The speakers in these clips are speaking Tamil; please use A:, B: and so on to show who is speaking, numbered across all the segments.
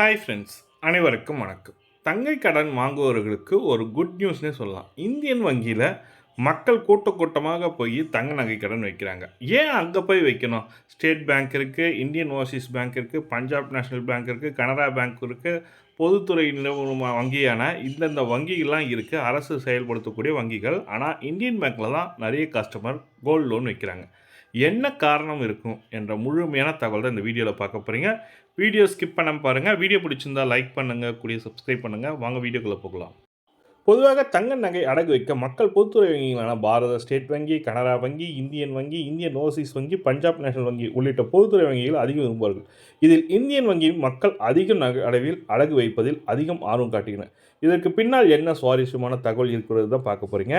A: ஹாய் ஃப்ரெண்ட்ஸ், அனைவருக்கும் வணக்கம். தங்கை கடன் வாங்குபவர்களுக்கு ஒரு குட் நியூஸ்னே சொல்லலாம். இந்தியன் வங்கியில் மக்கள் கூட்டமாக போய் தங்க நகை கடன் வைக்கிறாங்க. ஏன் அங்கே போய் வைக்கணும்? ஸ்டேட் பேங்க் இருக்குது, இந்தியன் ஓவர்சீஸ் பேங்க் இருக்குது, பஞ்சாப் நேஷனல் பேங்க் இருக்குது, கனரா பேங்க் இருக்குது, பொதுத்துறை நிறுவன வங்கியான இந்தந்த வங்கிகள்லாம் இருக்குது, அரசு செயல்படுத்தக்கூடிய வங்கிகள். ஆனால் இந்தியன் பேங்க்கில் தான் நிறைய கஸ்டமர் கோல்டு லோன் வைக்கிறாங்க. என்ன காரணம் இருக்கும் என்ற முழுமையான தகவல் தான் இந்த வீடியோவில் பார்க்க போகிறீங்க. வீடியோ ஸ்கிப் பண்ணாமல் பாருங்கள். வீடியோ பிடிச்சிருந்தால் லைக் பண்ணுங்கள், கூடிய சப்ஸ்கிரைப் பண்ணுங்கள். வாங்க வீடியோக்குள்ளே போகலாம். பொதுவாக தங்க நகை அடகு வைக்க மக்கள் பொதுத்துறை வங்கிகளான பாரத ஸ்டேட் வங்கி, கனரா வங்கி, இந்தியன் வங்கி, இந்தியன் ஓவர்சீஸ் வங்கி, பஞ்சாப் நேஷனல் வங்கி உள்ளிட்ட பொதுத்துறை வங்கிகள் அதிகம் விரும்புவார்கள். இதில் இந்தியன் வங்கியும் மக்கள் அதிக அளவில் அடகு வைப்பதில் அதிகம் ஆர்வம் காட்டுகின்றனர். இதற்கு பின்னால் என்ன சுவாரஸ்யமான தகவல் இருக்கிறது தான் பார்க்க போகிறீங்க.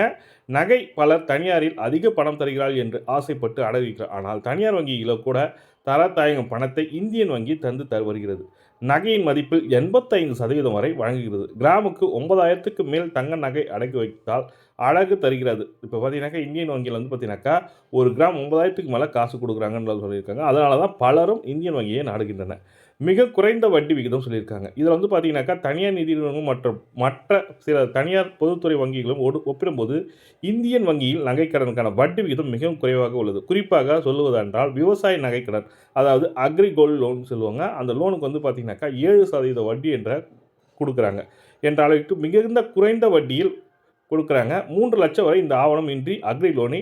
A: நகை பலர் தனியாரில் அதிக பணம் தருகிறார்கள் என்று ஆசைப்பட்டு அடகு வைக்கிறார். ஆனால் தனியார் வங்கியில் கூட தர தயங்கும் பணத்தை இந்தியன் வங்கி தந்து வருகிறது. நகையின் மதிப்பில் 85% வரை வழங்குகிறது. கிராமுக்கு 9,000க்கு மேல் தங்க நகை அடகு வைத்தால் அழகு தருகிறது. இப்போ பார்த்தீங்கன்னாக்கா இந்தியன் வங்கியில் வந்து பார்த்தீங்கன்னாக்கா ஒரு கிராம் 9,000க்கு மேலே காசு கொடுக்குறாங்கன்னு சொல்லியிருக்காங்க. அதனால தான் பலரும் இந்தியன் வங்கியை நாடுகின்றனர். மிக குறைந்த வட்டி விகிதம் சொல்லியிருக்காங்க. இதில் வந்து பார்த்தீங்கன்னாக்கா தனியார் நிதி நிறுவனங்கள் மற்றும் மற்ற சில தனியார் பொதுத்துறை வங்கிகளும் ஒப்பிடும்போது இந்தியன் வங்கியில் நகைக்கடனுக்கான வட்டி விகிதம் மிகவும் குறைவாக உள்ளது. குறிப்பாக சொல்லுவதென்றால் விவசாய நகைக்கடன், அதாவது அக்ரி கோல்டு லோன் சொல்லுவாங்க. அந்த லோனுக்கு வந்து பார்த்தீங்கன்னாக்கா 7% வட்டி என்ற கொடுக்குறாங்க என்ற அளவுக்கு மிகுந்த குறைந்த வட்டியில் கொடுக்குறாங்க. 3 லட்சம் வரை இந்த ஆவணம் இன்றி அக்ரி லோனை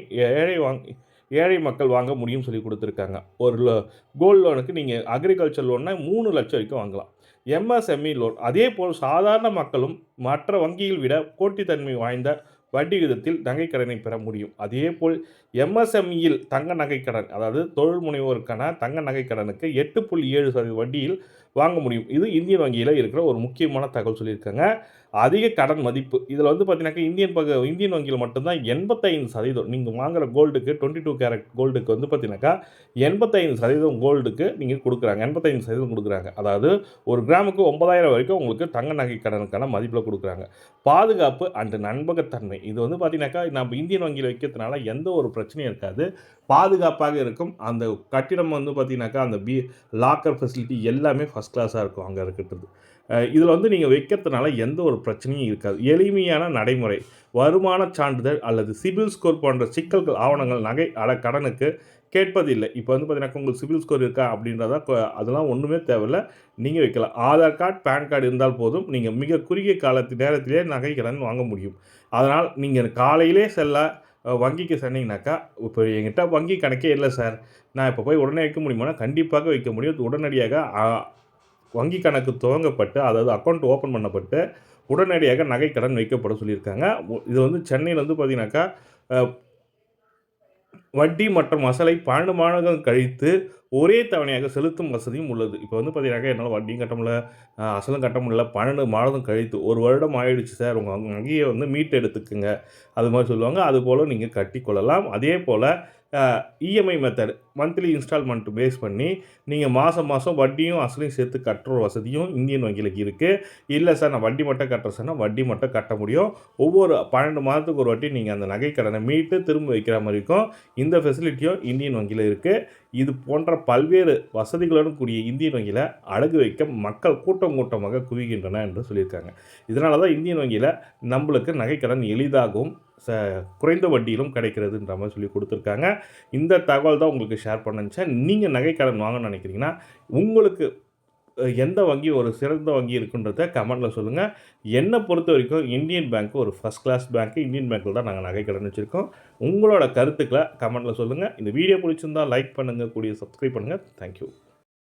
A: ஏழை மக்கள் வாங்க முடியும்னு சொல்லி கொடுத்துருக்காங்க. ஒரு கோல்டு லோனுக்கு நீங்கள் அக்ரிகல்ச்சர் லோன்னா 3 லட்சம் வரைக்கும் வாங்கலாம். எம்எஸ்எம்இ லோன் அதே போல் சாதாரண மக்களும் மற்ற வங்கியில் விட போட்டித்தன்மை வாய்ந்த வட்டி விகிதத்தில் நகைக்கடனை பெற முடியும். அதே போல் எம்எஸ்எம்இயில் தங்க நகைக்கடன், அதாவது தொழில் முனைவோருக்கான தங்க நகைக்கடனுக்கு 8.7% வட்டியில் வாங்க முடியும். இது இந்தியன் வங்கியில் இருக்கிற ஒரு முக்கியமான தகவல் சொல்லியிருக்காங்க. அதிக கடன் மதிப்பு இதில் வந்து பார்த்தீங்கன்னாக்கா இந்தியன் வங்கியில் மட்டும்தான் 85% நீங்கள் வாங்குகிற கோல்டுக்கு 22 கேரட் கோல்டுக்கு வந்து பார்த்தீங்கன்னாக்கா 85% கோல்டுக்கு நீங்கள் கொடுக்குறாங்க. 85% கொடுக்குறாங்க. அதாவது ஒரு கிராமுக்கு 9,000 வரைக்கும் உங்களுக்கு தங்க நகை கடனுக்கான மதிப்பில் கொடுக்குறாங்க. பாதுகாப்பு அண்ட் நம்பகத்தன்மை இது வந்து பார்த்தீங்கன்னாக்கா நம்ம இந்தியன் வங்கியில் வைக்கிறதுனால எந்த ஒரு பிரச்சனையும் இருக்காது. பாதுகாப்பாக இருக்கும். அந்த கட்டிடம் வந்து பார்த்தீங்கன்னாக்கா அந்த லாக்கர் ஃபெசிலிட்டி எல்லாமே ஃபஸ்ட் கிளாஸாக இருக்கும் அங்கே இருக்கிறது. இதில் வந்து நீங்கள் வைக்கிறதுனால எந்த ஒரு பிரச்சனையும் இருக்காது. எளிமையான நடைமுறை, வருமான சான்றிதழ் அல்லது சிபில் ஸ்கோர் போன்ற சிக்கல்கள் ஆவணங்கள் நகை கடனுக்கு கேட்பதில்லை. இப்போ வந்து பார்த்தீங்கன்னா உங்களுக்கு சிபில் ஸ்கோர் இருக்கா அப்படின்றத அதெல்லாம் ஒன்றுமே தேவையில்லை. நீங்கள் வைக்கலாம். ஆதார் கார்டு, பேன் கார்டு இருந்தால் போதும். நீங்கள் மிக குறுகிய நேரத்திலே நகை கடன் வாங்க முடியும். அதனால் நீங்கள் காலையிலே வங்கிக்கு சொன்னீங்கன்னாக்கா, இப்போ என்கிட்ட வங்கி கணக்கே இல்லை சார், நான் இப்போ போய் உடனே வைக்க முடியுமானா கண்டிப்பாக வைக்க முடியும். உடனடியாக வங்கி கணக்கு துவங்கப்பட்டு, அதாவது அக்கௌண்ட் ஓப்பன் பண்ணப்பட்டு உடனடியாக நகை கடன் வைக்கப்பட சொல்லியிருக்காங்க. இது வந்து சென்னையில் வந்து பார்த்தீங்கன்னாக்கா வட்டி மற்றும் அசலை 12 மாதங்கள் கழித்து ஒரே தவணையாக செலுத்தும் வசதியும் உள்ளது. இப்போ வந்து பார்த்தீங்கன்னாக்கா என்னால் வட்டியும் கட்ட முடியல, அசலும் கட்ட முடியல, 12 மாதம் கழித்து 1 வருடம் ஆயிடுச்சு சார், உங்கள் வங்கியை வந்து மீட்டு எடுத்துக்குங்க அது மாதிரி சொல்லுவாங்க. அதுபோல் நீங்கள் கட்டிக்கொள்ளலாம். அதே போல் EMI method, monthly instalment base பண்ணி நீங்கள் மாதம் வட்டியும் அசலையும் சேர்த்து கட்டுற வசதியும் இந்தியன் வங்கியில் இருக்குது. இல்லை சார் நான் வட்டி மட்டும் கட்டுறேன் சார்னா வட்டி மட்டும் கட்ட முடியும். ஒவ்வொரு 12 மாதத்துக்கு ஒரு வாட்டி நீங்கள் அந்த நகை கடனை மீட்டு திரும்ப வைக்கிற மாதிரி இருக்கும். இந்த ஃபெசிலிட்டியும் இந்தியன் வங்கியில் இருக்குது. இது போன்ற பல்வேறு வசதிகளுடன் கூடிய இந்தியன் வங்கியில் அடகு வைக்க மக்கள் கூட்டமாக குவிகின்றன என்று சொல்லியிருக்காங்க. இதனால தான் இந்தியன் வங்கியில் நம்மளுக்கு நகைக்கடன் எளிதாகவும் குறைந்த வட்டியிலும் கிடைக்கிறதுன்ற மாதிரி சொல்லி கொடுத்துருக்காங்க. இந்த தகவல் தான் உங்களுக்கு ஷேர் பண்ணுச்சேன். நீங்கள் நகைக்கடன் வாங்கணும்னு நினைக்கிறீங்கன்னா உங்களுக்கு எந்த வங்கி ஒரு சிறந்த வங்கி இருக்குன்றத கமெண்ட்டில் சொல்லுங்கள். என்னை பொறுத்த வரைக்கும் இந்தியன் பேங்க் ஒரு ஃபஸ்ட் கிளாஸ் பேங்க்கு. இந்தியன் பேங்க்கில் தான் நாங்கள் நகைக்கடன் வச்சுருக்கோம். உங்களோட கருத்துக்களை கமெண்ட்டில் சொல்லுங்கள். இந்த வீடியோ பிடிச்சிருந்தால் லைக் பண்ணுங்கள், கூடிய சப்ஸ்கிரைப் பண்ணுங்கள். தேங்க்யூ.